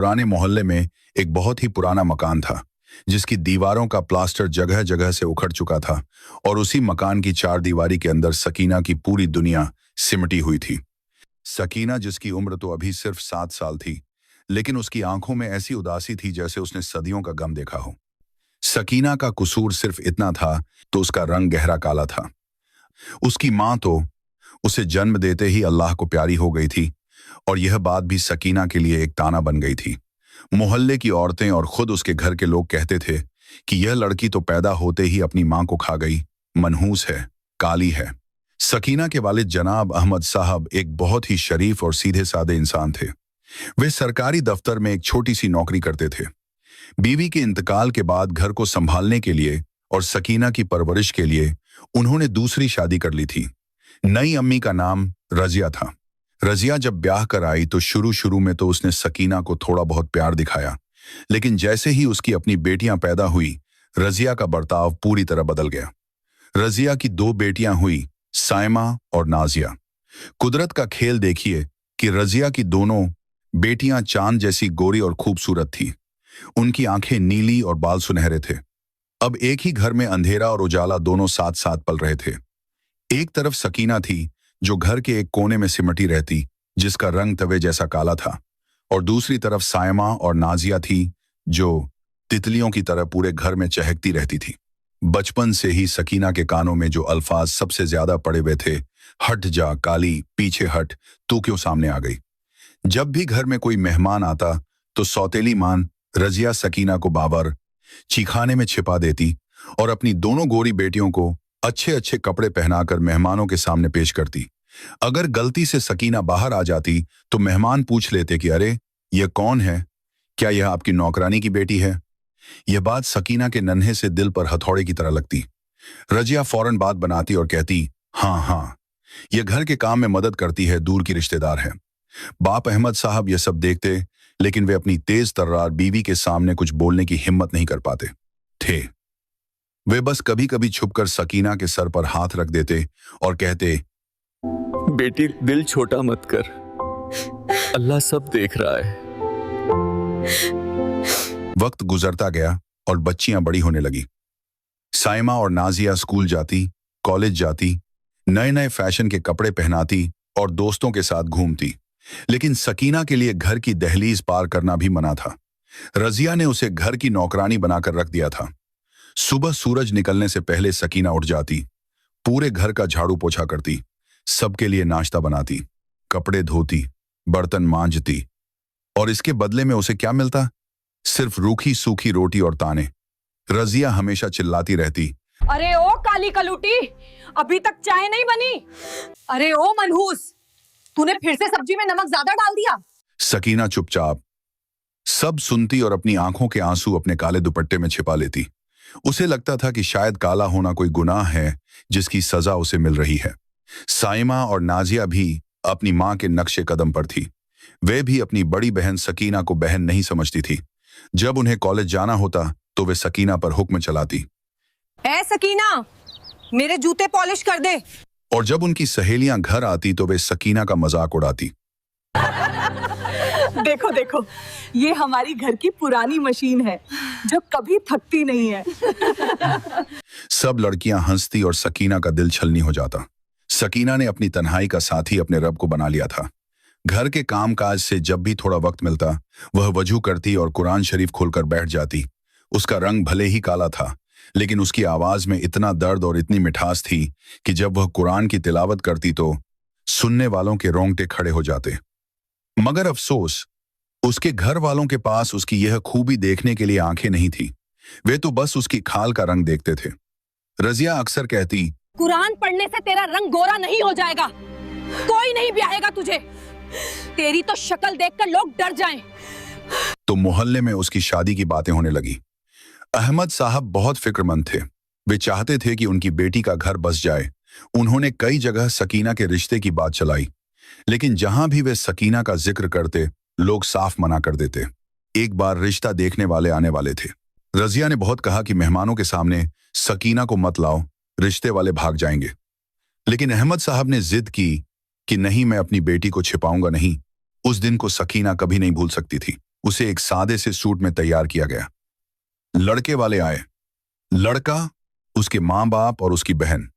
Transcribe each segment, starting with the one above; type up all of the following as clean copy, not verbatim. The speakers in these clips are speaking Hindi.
पुराने मोहल्ले में एक बहुत ही पुराना मकान था जिसकी दीवारों का प्लास्टर जगह जगह से उखड़ चुका था और उसी मकान की चार दीवारी के अंदर सकीना की पूरी दुनिया सिमटी हुई थी। सकीना जिसकी उम्र तो अभी सिर्फ 7 साल थी, लेकिन उसकी आंखों में ऐसी उदासी थी जैसे उसने सदियों का गम देखा हो। सकीना का कसूर सिर्फ इतना था तो उसका रंग गहरा काला था। उसकी माँ तो उसे जन्म देते ही अल्लाह को प्यारी हो गई थी और यह बात भी सकीना के लिए एक ताना बन गई थी। मोहल्ले की औरतें और खुद उसके घर के लोग कहते थे कि यह लड़की तो पैदा होते ही अपनी मां को खा गई, मनहूस है, काली है। सकीना के वालिद जनाब अहमद साहब एक बहुत ही शरीफ और सीधे साधे इंसान थे। वे सरकारी दफ्तर में एक छोटी सी नौकरी करते थे। बीवी के इंतकाल के बाद घर को संभालने के लिए और सकीना की परवरिश के लिए उन्होंने दूसरी शादी कर ली थी। नई अम्मी का नाम रजिया था। रजिया जब ब्याह कर आई तो शुरू शुरू में तो उसने सकीना को थोड़ा बहुत प्यार दिखाया, लेकिन जैसे ही उसकी अपनी बेटियां पैदा हुई, रजिया का बर्ताव पूरी तरह बदल गया। रजिया की 2 बेटियां हुई, साइमा और नाजिया। कुदरत का खेल देखिए कि रजिया की दोनों बेटियां चांद जैसी गोरी और खूबसूरत थी। उनकी आंखें नीली और बाल सुनहरे थे। अब एक ही घर में अंधेरा और उजाला दोनों साथ साथ पल रहे थे। एक तरफ सकीना थी जो घर के एक कोने में सिमटी रहती, जिसका रंग तवे जैसा काला था, और दूसरी तरफ सायमा और नाजिया थी जो तितलियों की तरह पूरे घर में चहकती रहती थी। बचपन से ही सकीना के कानों में जो अल्फाज सबसे ज्यादा पड़े हुए थे, हट जा काली, पीछे हट, तू क्यों सामने आ गई। जब भी घर में कोई मेहमान आता तो सौतेली मान रजिया सकीना को बाबर चिखाने में छिपा देती और अपनी दोनों गोरी बेटियों को अच्छे अच्छे कपड़े पहनाकर मेहमानों के सामने पेश करती। अगर गलती से सकीना बाहर आ जाती तो मेहमान पूछ लेते कि अरे यह कौन है, क्या यह आपकी नौकरानी की बेटी है। यह बात सकीना के नन्हे से दिल पर हथौड़े की तरह लगती। रजिया फौरन बात बनाती और कहती, हाँ हाँ, यह घर के काम में मदद करती है, दूर की रिश्तेदार है। बाप अहमद साहब यह सब देखते, लेकिन वे अपनी तेज तर्रार बीवी के सामने कुछ बोलने की हिम्मत नहीं कर पाते थे। वे बस कभी कभी छुपकर सकीना के सर पर हाथ रख देते और कहते, बेटी दिल छोटा मत कर, अल्लाह सब देख रहा है। वक्त गुजरता गया और बच्चियां बड़ी होने लगी। साइमा और नाजिया स्कूल जाती, कॉलेज जाती, नए नए फैशन के कपड़े पहनाती और दोस्तों के साथ घूमती, लेकिन सकीना के लिए घर की दहलीज पार करना भी मना था। रजिया ने उसे घर की नौकरानी बनाकर रख दिया था। सुबह सूरज निकलने से पहले सकीना उठ जाती, पूरे घर का झाड़ू पोछा करती, सबके लिए नाश्ता बनाती, कपड़े धोती, बर्तन मांजती, और इसके बदले में उसे क्या मिलता? सिर्फ रूखी सूखी रोटी और ताने। रजिया हमेशा चिल्लाती रहती, अरे ओ काली कलूटी, अभी तक चाय नहीं बनी। अरे ओ मनहूस, तूने फिर से सब्जी में नमक ज्यादा डाल दिया। सकीना चुपचाप सब सुनती और अपनी आंखों के आंसू अपने काले दुपट्टे में छिपा लेती। उसे लगता था कि शायद काला होना कोई गुनाह है जिसकी सजा उसे मिल रही है। साइमा और नाजिया भी अपनी मां के नक्शे कदम पर थी। वे भी अपनी बड़ी बहन सकीना को बहन नहीं समझती थी। जब उन्हें कॉलेज जाना होता तो वे सकीना पर हुक्म चलाती, ए सकीना, मेरे जूते पॉलिश कर दे। और जब उनकी सहेलियां घर आती तो वे सकीना का मजाक उड़ाती। देखो देखो, ये हमारी घर की पुरानी मशीन है जो कभी थकती नहीं है। सब लड़कियां हंसती और सकीना का दिल छलनी हो जाता। सकीना ने अपनी तन्हाई का साथी अपने रब को बना लिया था। घर के कामकाज से जब भी थोड़ा वक्त मिलता, वह वजू करती और कुरान शरीफ खोलकर बैठ जाती। उसका रंग भले ही काला था, लेकिन उसकी आवाज में इतना दर्द और इतनी मिठास थी कि जब वह कुरान की तिलावत करती तो सुनने वालों के रोंगटे खड़े हो जाते। मगर अफसोस, उसके घर वालों के पास उसकी यह खूबी देखने के लिए आंखें नहीं थी। वे तो बस उसकी खाल का रंग देखते थे। रजिया अक्सर कहती, कुरान पढ़ने से तेरा रंग गोरा नहीं हो जाएगा, कोई नहीं ब्याहेगा तुझे, तेरी तो शक्ल देखकर लोग डर जाएं। तो मोहल्ले में उसकी शादी की बातें होने लगी। अहमद साहब बहुत फिक्रमंद थे। वे चाहते थे कि उनकी बेटी का घर बस जाए। उन्होंने कई जगह सकीना के रिश्ते की बात चलाई, लेकिन जहां भी वे सकीना का जिक्र करते, लोग साफ मना कर देते। एक बार रिश्ता देखने वाले आने वाले थे। रजिया ने बहुत कहा कि मेहमानों के सामने सकीना को मत लाओ, रिश्ते वाले भाग जाएंगे। लेकिन अहमद साहब ने जिद की कि नहीं, मैं अपनी बेटी को छिपाऊंगा नहीं। उस दिन को सकीना कभी नहीं भूल सकती थी। उसे एक सादे से सूट में तैयार किया गया। लड़के वाले आए। लड़का, उसके माँ बाप और उसकी बहन।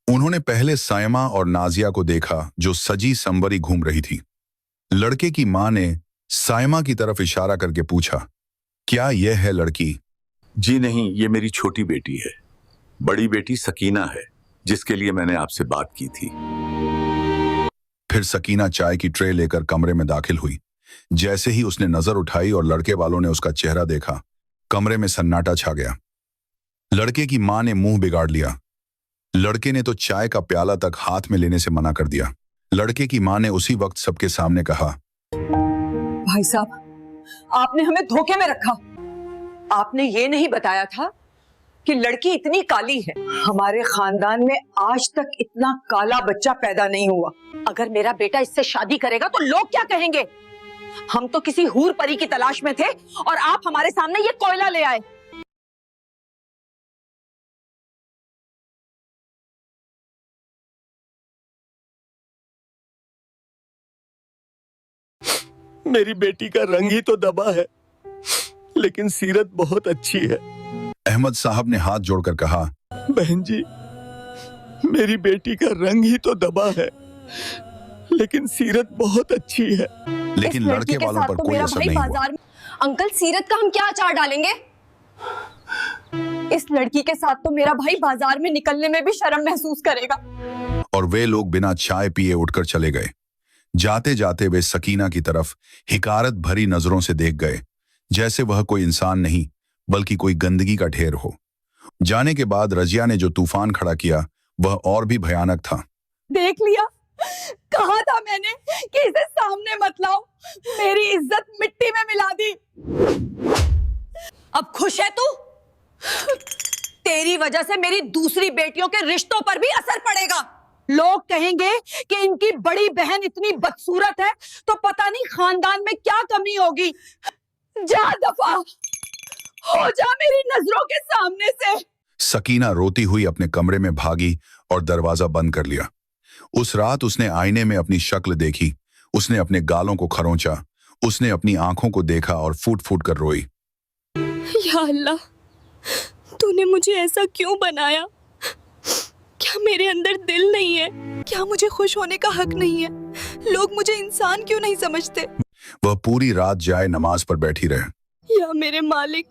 उन्होंने पहले सायमा और नाजिया को देखा जो सजी संवरी घूम रही थी। लड़के की माँ ने सायमा की तरफ इशारा करके पूछा, क्या यह है लड़की? जी नहीं, ये मेरी छोटी बेटी है। बड़ी बेटी सकीना है, जिसके लिए मैंने आपसे बात की थी। फिर सकीना चाय की ट्रे लेकर कमरे में दाखिल हुई। जैसे ही उसने नजर उठाई और लड़के वालों ने उसका चेहरा देखा, कमरे में सन्नाटा छा गया। लड़के की माँ ने मुंह बिगाड़ लिया। लड़के ने तो चाय का प्याला तक हाथ में लेने से मना कर दिया। लड़के की माँ ने उसी वक्त सबके सामने कहा, भाई साहब, आपने हमें धोखे में रखा। आपने ये नहीं बताया था कि लड़की इतनी काली है। हमारे खानदान में आज तक इतना काला बच्चा पैदा नहीं हुआ। अगर मेरा बेटा इससे शादी करेगा तो लोग क्या कहेंगे? हम तो किसी हूर परी की तलाश में थे और आप हमारे सामने ये कोयला ले आए। मेरी बेटी का रंग ही तो दबा है, लेकिन सीरत बहुत अच्छी है। अहमद साहब ने हाथ जोड़कर कहा, बहन जी, मेरी बेटी का रंग ही तो दबा है, लेकिन सीरत बहुत अच्छी है। लेकिन लड़के वालों पर कोई असर नहीं हुआ। अंकल, सीरत का हम क्या अचार डालेंगे? इस लड़की के साथ तो मेरा भाई बाजार में निकलने में भी शर्म महसूस करेगा। और वे लोग बिना चाय पिए उठकर चले गए। जाते जाते वे सकीना की तरफ हिकारत भरी नजरों से देख गए, जैसे वह कोई इंसान नहीं बल्कि कोई गंदगी का ढेर हो। जाने के बाद रजिया ने जो तूफान खड़ा किया वह और भी भयानक था। देख लिया, कहा था मैंने कि इसे सामने मत लाओ। मेरी इज्जत मिट्टी में मिला दी। अब खुश है तू? तेरी वजह से मेरी दूसरी बेटियों के रिश्तों पर भी असर पड़ेगा। लोग कहेंगे कि इनकी बड़ी बहन इतनी बदसूरत है तो पता नहीं खानदान में क्या कमी होगी। जा दफा हो जा मेरी नजरों के सामने से। सकीना रोती हुई अपने कमरे में भागी और दरवाजा बंद कर लिया। उस रात उसने आईने में अपनी शक्ल देखी। उसने अपने गालों को खरोंचा। उसने अपनी आंखों को देखा और फूट फूट कर रोई। या अल्लाह, तूने मुझे ऐसा क्यों बनाया? क्या मेरे अंदर दिल नहीं है? क्या मुझे खुश होने का हक नहीं है? लोग मुझे इंसान क्यों नहीं समझते? वह पूरी रात जाए नमाज पर बैठी रहे। या मेरे मालिक,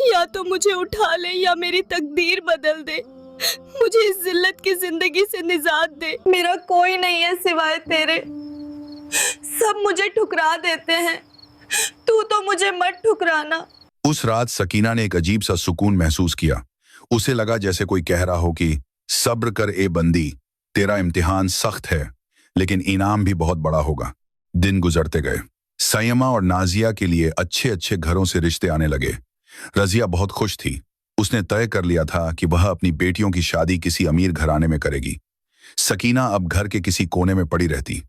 या तो मुझे उठा ले या मेरी तकदीर बदल दे। मुझे इस जिल्लत की जिंदगी से निजात दे। मेरा कोई नहीं है सिवाय तेरे। सब मुझे ठुकरा देते हैं, तू तो मुझे मत ठुकराना। उस रात सकीना ने एक अजीब सा सुकून महसूस किया। उसे लगा जैसे कोई कह रहा हो कि सब्र कर ए बंदी, तेरा इम्तिहान सख्त है लेकिन इनाम भी बहुत बड़ा होगा। दिन गुजरते गए। सायमा और नाजिया के लिए अच्छे अच्छे घरों से रिश्ते आने लगे। रजिया बहुत खुश थी। उसने तय कर लिया था कि वह अपनी बेटियों की शादी किसी अमीर घराने में करेगी। सकीना अब घर के किसी कोने में पड़ी रहती।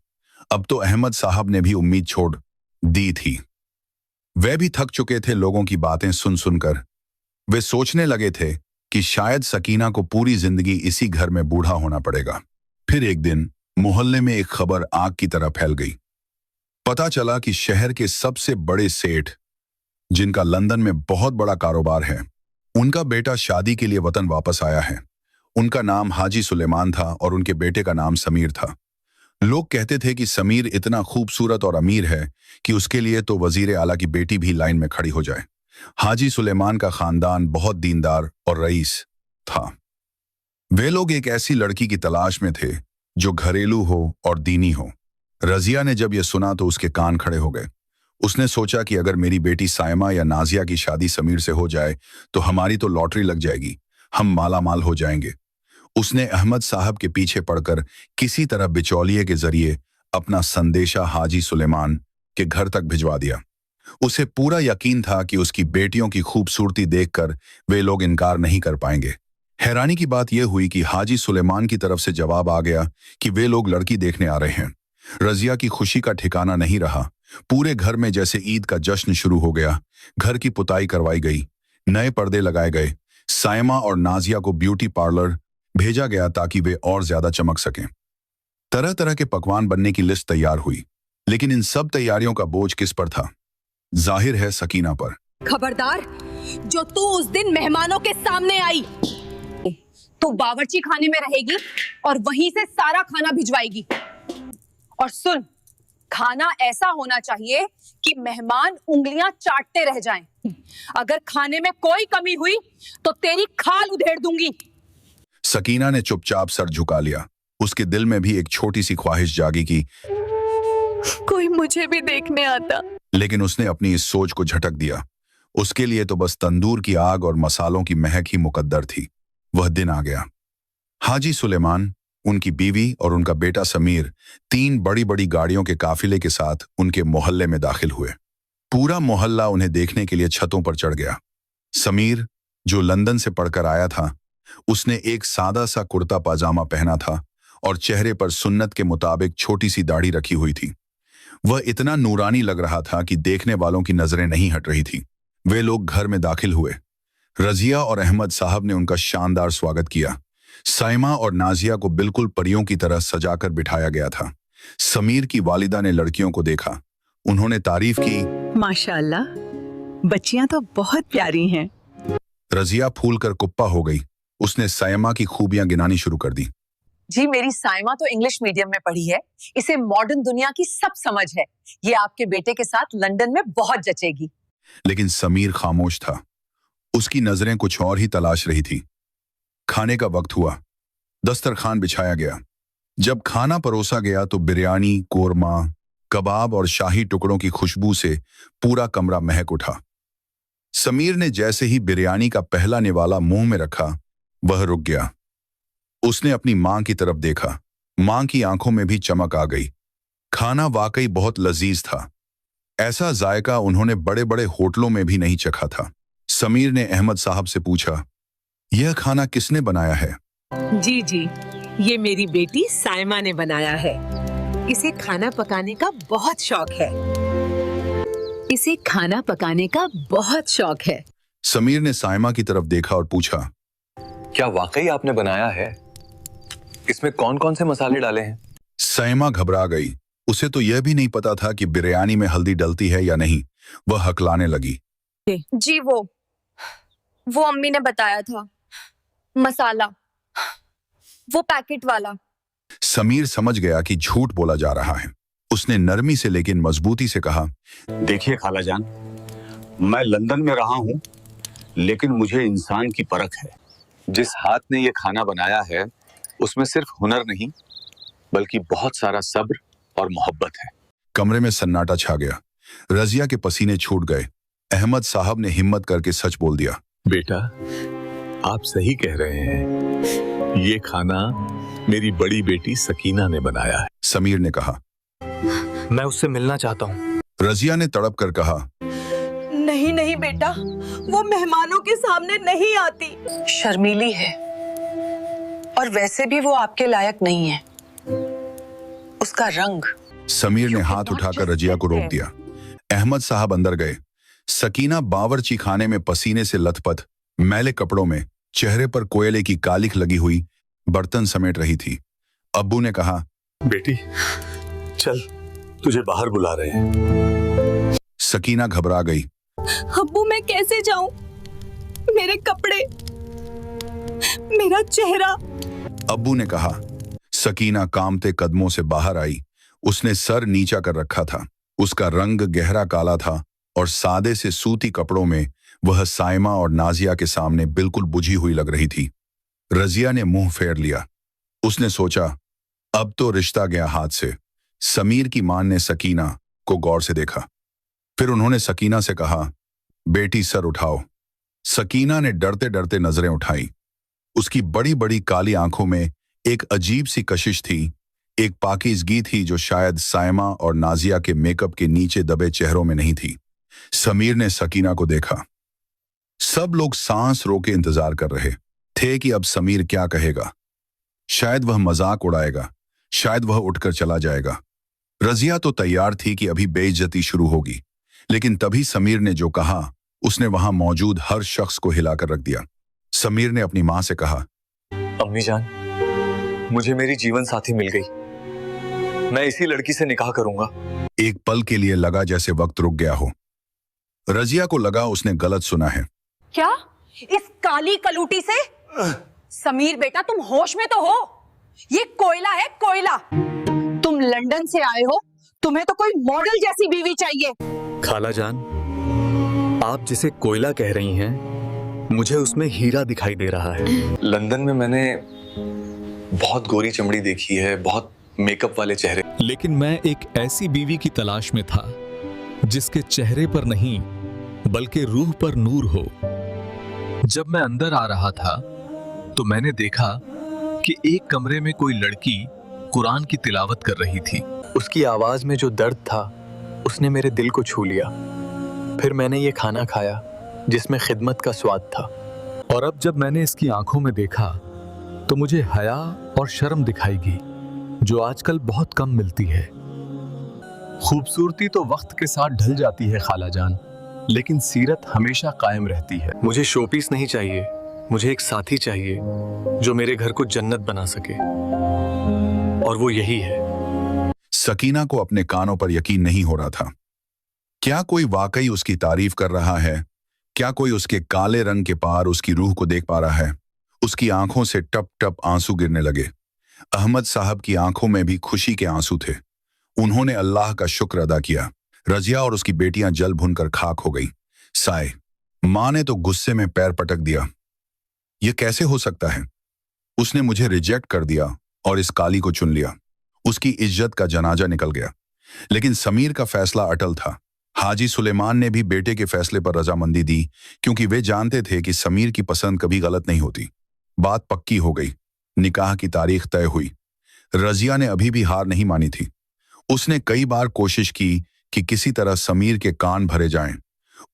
अब तो अहमद साहब ने भी उम्मीद छोड़ दी थी। वे भी थक चुके थे लोगों की बातें सुन सुनकर। वे सोचने लगे थे कि शायद सकीना को पूरी जिंदगी इसी घर में बूढ़ा होना पड़ेगा। फिर एक दिन मोहल्ले में एक खबर आग की तरह फैल गई। पता चला कि शहर के सबसे बड़े सेठ, जिनका लंदन में बहुत बड़ा कारोबार है, उनका बेटा शादी के लिए वतन वापस आया है। उनका नाम हाजी सुलेमान था और उनके बेटे का नाम समीर था। लोग कहते थे कि समीर इतना खूबसूरत और अमीर है कि उसके लिए तो वजीर आला की बेटी भी लाइन में खड़ी हो जाए। हाजी सुलेमान का खानदान बहुत दीनदार और रईस था। वे लोग एक ऐसी लड़की की तलाश में थे जो घरेलू हो और दीनी हो। रजिया ने जब यह सुना तो उसके कान खड़े हो गए। उसने सोचा कि अगर मेरी बेटी सायमा या नाजिया की शादी समीर से हो जाए तो हमारी तो लॉटरी लग जाएगी, हम माला माल हो जाएंगे। उसने अहमद साहब के पीछे पड़कर किसी तरह बिचौलिए के जरिए अपना संदेशा हाजी सुलेमान के घर तक भिजवा दिया। उसे पूरा यकीन था कि उसकी बेटियों की खूबसूरती देखकर वे लोग इनकार नहीं कर पाएंगे। हैरानी की बात यह हुई कि हाजी सुलेमान की तरफ से जवाब आ गया कि वे लोग लड़की देखने आ रहे हैं। रजिया की खुशी का ठिकाना नहीं रहा। पूरे घर में जैसे ईद का जश्न शुरू हो गया। घर की पुताई करवाई गई, नए पर्दे लगाए गए। सायमा और नाजिया को ब्यूटी पार्लर भेजा गया ताकि वे और ज्यादा चमक सकें। तरह तरह के पकवान बनने की लिस्ट तैयार हुई, लेकिन इन सब तैयारियों का बोझ किस पर था? जाहिर है सकीना पर। खबरदार, जो तू उस दिन मेहमानों के सामने आई, तू बावर्ची खाने में रहेगी और वहीं से सारा खाना भिजवाएगी। और सुन, खाना ऐसा होना चाहिए कि मेहमान उंगलियां चाटते रह जाएं। अगर खाने में कोई कमी हुई तो तेरी खाल उधेड़ दूंगी। सकीना ने चुपचाप सर झुका लिया। उसके दिल में भी एक छोटी सी ख्वाहिश जागी कि कोई मुझे भी देखने आता। लेकिन उसने अपनी इस सोच को झटक दिया। उसके लिए तो बस तंदूर की आग और मसालों की महक ही मुकद्दर थी। वह दिन आ गया। हाजी सुलेमान, उनकी बीवी और उनका बेटा समीर 3 बड़ी बड़ी गाड़ियों के काफिले के साथ उनके मोहल्ले में दाखिल हुए। पूरा मोहल्ला उन्हें देखने के लिए छतों पर चढ़ गया। समीर, जो लंदन से पढ़कर आया था, उसने एक सादा सा कुर्ता पाजामा पहना था और चेहरे पर सुन्नत के मुताबिक छोटी सी दाढ़ी रखी हुई थी। वह इतना नूरानी लग रहा था कि देखने वालों की नजरें नहीं हट रही थी। वे लोग घर में दाखिल हुए। रजिया और अहमद साहब ने उनका शानदार स्वागत किया। साइमा और नाजिया को बिल्कुल परियों की तरह सजाकर बिठाया गया था। समीर की वालिदा ने लड़कियों को देखा। उन्होंने तारीफ की, माशाल्लाह, बच्चियां तो बहुत प्यारी हैं। रजिया फूल कर कुप्पा हो गई। उसने साइमा की खूबियां गिनानी शुरू कर दी। जी, मेरी साइमा तो इंग्लिश मीडियम में पढ़ी है। इसे मॉडर्न दुनिया की सब समझ है। ये आपके बेटे के साथ लंदन में बहुत जचेगी। लेकिन समीर खामोश था। उसकी नजरें कुछ और ही तलाश रही थी। खाने का वक्त हुआ। दस्तरखान बिछाया गया। जब खाना परोसा गया तो बिरयानी, कोरमा, कबाब और शाही टुकड़ों की खुशबू से पूरा कमरा महक उठा। समीर ने जैसे ही बिरयानी का पहला निवाला मुंह में रखा, वह रुक गया। उसने अपनी मां की तरफ देखा। मां की आंखों में भी चमक आ गई। खाना वाकई बहुत लजीज था। ऐसा जायका उन्होंने बड़े बड़े होटलों में भी नहीं चखा था। समीर ने अहमद साहब से पूछा, यह खाना किसने बनाया है? जी जी, ये मेरी बेटी साइमा ने बनाया है। इसे खाना पकाने का बहुत शौक है। इसे खाना पकाने का बहुत शौक है। समीर ने साइमा की तरफ देखा और पूछा, क्या वाकई आपने बनाया है? इसमें कौन कौन से मसाले डाले हैं? साइमा घबरा गई। उसे तो यह भी नहीं पता था कि बिरयानी में हल्दी डलती है या नहीं। वह हकलाने लगी। जी, वो अम्मी ने बताया था। मसाला, वो पैकेट वाला। समीर समझ गया कि झूठ बोला जा रहा है। उसने नरमी से लेकिन मजबूती से कहा, देखिए खालाजान, मैं लंदन में रहा हूं, लेकिन मुझे इंसान की परख है। जिस हाथ ने ये खाना बनाया है उसमें सिर्फ हुनर नहीं बल्कि बहुत सारा सब्र और मोहब्बत है। कमरे में सन्नाटा छा गया। रजिया के पसीने छूट गए। अहमद साहब ने हिम्मत करके सच बोल दिया, बेटा, आप सही कह रहे हैं। ये खाना मेरी बड़ी बेटी सकीना ने बनाया है। समीर ने कहा। मैं उससे मिलना चाहता हूँ। रजिया ने तड़प कर कहा, नहीं नहीं बेटा, वो मेहमानों के सामने नहीं आती। शर्मीली है और वैसे भी वो आपके लायक नहीं है। उसका रंग। समीर ने हाथ उठाकर रजिया को रोक दिया। अहमद साहब अंदर गए। सकीना बावर्ची खाने में पसीने से लथपथ, मैले कपड़ों में, चेहरे पर कोयले की कालिख लगी हुई, बर्तन समेट रही थी। अब्बू ने कहा, बेटी चल, तुझे बाहर बुला रहे हैं। सकीना घबरा गई। अब्बू, मैं कैसे जाऊं? मेरे कपड़े, मेरा चेहरा। अब्बू ने कहा। सकीना कांपते कदमों से बाहर आई। उसने सर नीचा कर रखा था। उसका रंग गहरा काला था और सादे से सूती कपड़ों में वह साइमा और नाजिया के सामने बिल्कुल बुझी हुई लग रही थी। रजिया ने मुंह फेर लिया। उसने सोचा, अब तो रिश्ता गया हाथ से। समीर की मां ने सकीना को गौर से देखा। फिर उन्होंने सकीना से कहा, बेटी सर उठाओ। सकीना ने डरते डरते नजरें उठाई। उसकी बड़ी बड़ी काली आंखों में एक अजीब सी कशिश थी, एक पाकीज़गी थी जो शायद साइमा और नाजिया के मेकअप के नीचे दबे चेहरों में नहीं थी। समीर ने सकीना को देखा। सब लोग सांस रोके इंतजार कर रहे थे कि अब समीर क्या कहेगा। शायद वह मजाक उड़ाएगा, शायद वह उठकर चला जाएगा। रजिया तो तैयार थी कि अभी बेइज्जती शुरू होगी, लेकिन तभी समीर ने जो कहा उसने वहां मौजूद हर शख्स को हिलाकर रख दिया। समीर ने अपनी मां से कहा, अम्मी जान, मुझे मेरी जीवन साथी मिल गई। मैं इसी लड़की से निकाह करूंगा। एक पल के लिए लगा जैसे वक्त रुक गया हो। रजिया को लगा उसने गलत सुना है। क्या? इस काली कलूटी से? समीर बेटा, तुम होश में तो हो? ये कोयला है, कोयला। तुम लंदन से आए हो, तुम्हें तो कोई मॉडल जैसी बीवी चाहिए। खाला जान, आप जिसे कोयला कह रही हैं, मुझे उसमें हीरा दिखाई दे रहा है। लंदन में मैंने बहुत गोरी चमड़ी देखी है, बहुत मेकअप वाले चेहरे। लेकिन मैं एक ऐसी बीवी की तलाश में था जिसके चेहरे पर नहीं बल्कि रूह पर नूर हो। जब मैं अंदर आ रहा था तो मैंने देखा कि एक कमरे में कोई लड़की कुरान की तिलावत कर रही थी। उसकी आवाज में जो दर्द था उसने मेरे दिल को छू लिया। फिर मैंने ये खाना खाया जिसमें खिदमत का स्वाद था। और अब जब मैंने इसकी आंखों में देखा तो मुझे हया और शर्म दिखाई, जो आजकल बहुत कम मिलती है। खूबसूरती तो वक्त के साथ ढल जाती है खाला जान, लेकिन सीरत हमेशा कायम रहती है। मुझे शोपीस नहीं चाहिए, मुझे एक साथी चाहिए जो मेरे घर को जन्नत बना सके, और वो यही है। सकीना को अपने कानों पर यकीन नहीं हो रहा था। क्या कोई वाकई उसकी तारीफ कर रहा है? क्या कोई उसके काले रंग के पार उसकी रूह को देख पा रहा है? उसकी आंखों से टप टप आंसू गिरने लगे। अहमद साहब की आंखों में भी खुशी के आंसू थे। उन्होंने अल्लाह का शुक्र अदा किया। रजिया और उसकी बेटियां जल भुनकर खाक हो गई। साए मां ने तो गुस्से में पैर पटक दिया। यह कैसे हो सकता है? उसने मुझे रिजेक्ट कर दिया और इस काली को चुन लिया। उसकी इज्जत का जनाजा निकल गया। लेकिन समीर का फैसला अटल था। हाजी सुलेमान ने भी बेटे के फैसले पर रजामंदी दी, क्योंकि वे जानते थे कि समीर की पसंद कभी गलत नहीं होती। बात पक्की हो गई। निकाह की तारीख तय हुई। रजिया ने अभी भी हार नहीं मानी थी। उसने कई बार कोशिश की कि किसी तरह समीर के कान भरे जाएं।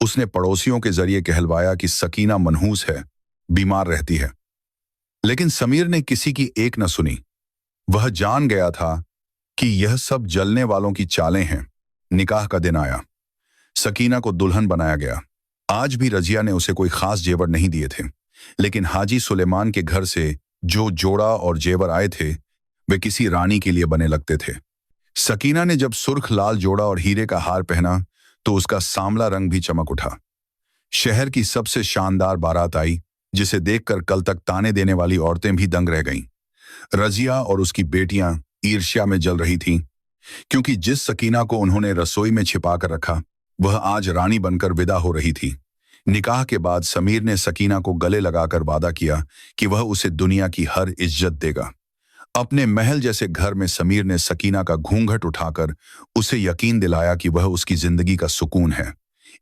उसने पड़ोसियों के जरिए कहलवाया कि सकीना मनहूस है, बीमार रहती है। लेकिन समीर ने किसी की एक न सुनी। वह जान गया था कि यह सब जलने वालों की चालें हैं। निकाह का दिन आया। सकीना को दुल्हन बनाया गया। आज भी रजिया ने उसे कोई खास जेवर नहीं दिए थे, लेकिन हाजी सुलेमान के घर से जो जोड़ा और जेवर आए थे वे किसी रानी के लिए बने लगते थे। सकीना ने जब सुर्ख लाल जोड़ा और हीरे का हार पहना तो उसका सांवला रंग भी चमक उठा। शहर की सबसे शानदार बारात आई, जिसे देखकर कल तक ताने देने वाली औरतें भी दंग रह गईं। रजिया और उसकी बेटियां ईर्ष्या में जल रही थीं, क्योंकि जिस सकीना को उन्होंने रसोई में छिपा कर रखा वह आज रानी बनकर विदा हो रही थी। निकाह के बाद समीर ने सकीना को गले लगाकर वादा किया कि वह उसे दुनिया की हर इज्जत देगा। अपने महल जैसे घर में समीर ने सकीना का घूंघट उठाकर उसे यकीन दिलाया कि वह उसकी जिंदगी का सुकून है।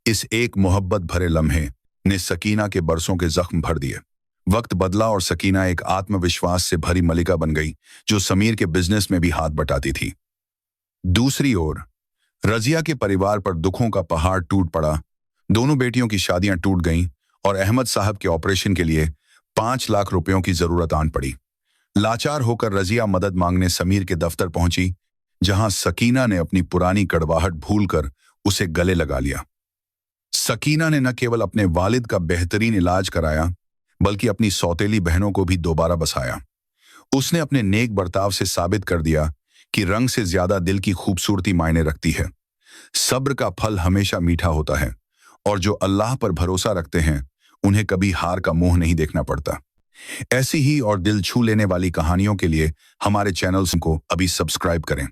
इस एक मोहब्बत भरे लम्हे ने सकीना के बरसों के जख्म भर दिए। वक्त बदला और सकीना एक आत्मविश्वास से भरी मलिका बन गई, जो समीर के बिजनेस में भी हाथ बटाती थी। दूसरी ओर रजिया के परिवार पर दुखों का पहाड़ टूट पड़ा। दोनों बेटियों की शादियां टूट गईं और अहमद साहब के ऑपरेशन के लिए 5 लाख रुपयों की जरूरत आन पड़ी। लाचार होकर रजिया मदद मांगने समीर के दफ्तर पहुंची, जहां सकीना ने अपनी पुरानी कड़वाहट भूलकर उसे गले लगा लिया। सकीना ने न केवल अपने वालिद का बेहतरीन इलाज कराया, बल्कि अपनी सौतेली बहनों को भी दोबारा बसाया। उसने अपने नेक बर्ताव से साबित कर दिया कि रंग से ज्यादा दिल की खूबसूरती मायने रखती है। सब्र का फल हमेशा मीठा होता है, और जो अल्लाह पर भरोसा रखते हैं उन्हें कभी हार का मुंह नहीं देखना पड़ता। ऐसी ही और दिल छू लेने वाली कहानियों के लिए हमारे चैनल को अभी सब्सक्राइब करें।